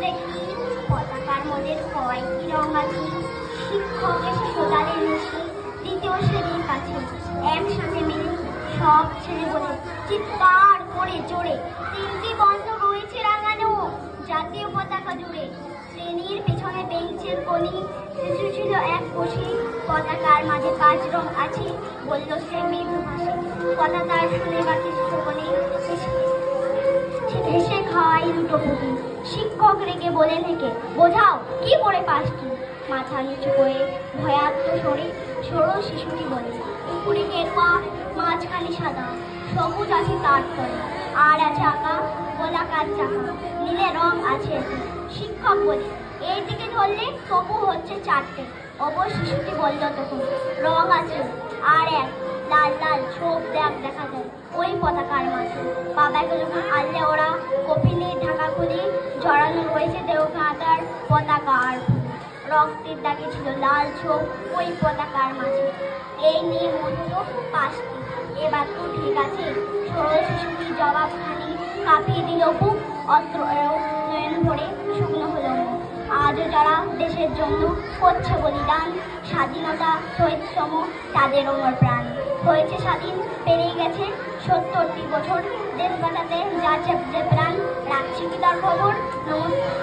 দেখি পতাকার মধ্যে কয়টি রং আছে। শিক্ষক এসে শোধালে রুশি দ্বিতীয় শ্রেণীর কাছে। একসাথে মিলে সব ছেলে বলে চিৎকার করে জোরে, তিনটি বন্ধ রয়েছে রাঙানো জাতীয় পতাকা জুড়ে। শ্রেণীর পেছনে বেঞ্চের কোণে শিশু ছিল এক বসে। পতাকার মাঝে 5 রং আছে বলল সে মৃদু হাসি। পতাকার শুনে বাকি সকলে হেসে খাওয়াই দুটো পুকি। শিক্ষক রেগে বলে থেকে বোঝাও কি করে 5টি। মাথা নিচু করে ভয়াত্ম সরে সরো শিশুটি বলে উপরে গেরুয়া মাঝখানে সাদা, সবুজ আছে তার তলে, আর আছে আঁকা গোলাকার চাকা, নীলে রং আছে। শিক্ষক বলে এইদিকে ধরলে তবু হচ্ছে 4টে। অবশ্য শিশুটি বলল তখন রং আছে আর এক লাল লাল ছোপ দেখা যায় ওই পতাকার মাঝে। বাবাকে যখন আনলে ওরা কপিলের ঢাকা খুলে জড়ানো রয়েছে দেওঘাটার পতাকা আর রক্তের দাগে ছিল লাল ছোপ ওই পতাকার মাঝে। এই নিয়ে মতো 5টি। এবার তো ঠিক আছে। সরল শিশুটি জবাবখানি কাঁপিয়ে দিল বুক, অস্ত্র নয়ন ভরে শুকনো হলো মুখ। আজও যারা দেশের জন্য করছে বলিদান, স্বাধীনতা শহীদ সম তাদের অমর প্রাণ। হয়েছে স্বাধীন পেরিয়ে গেছে 70টি বছর, দেশ বাঁচাতে যাচ্ছে যে প্রাণ। রাখছি কি তার খবর। নমস্কার।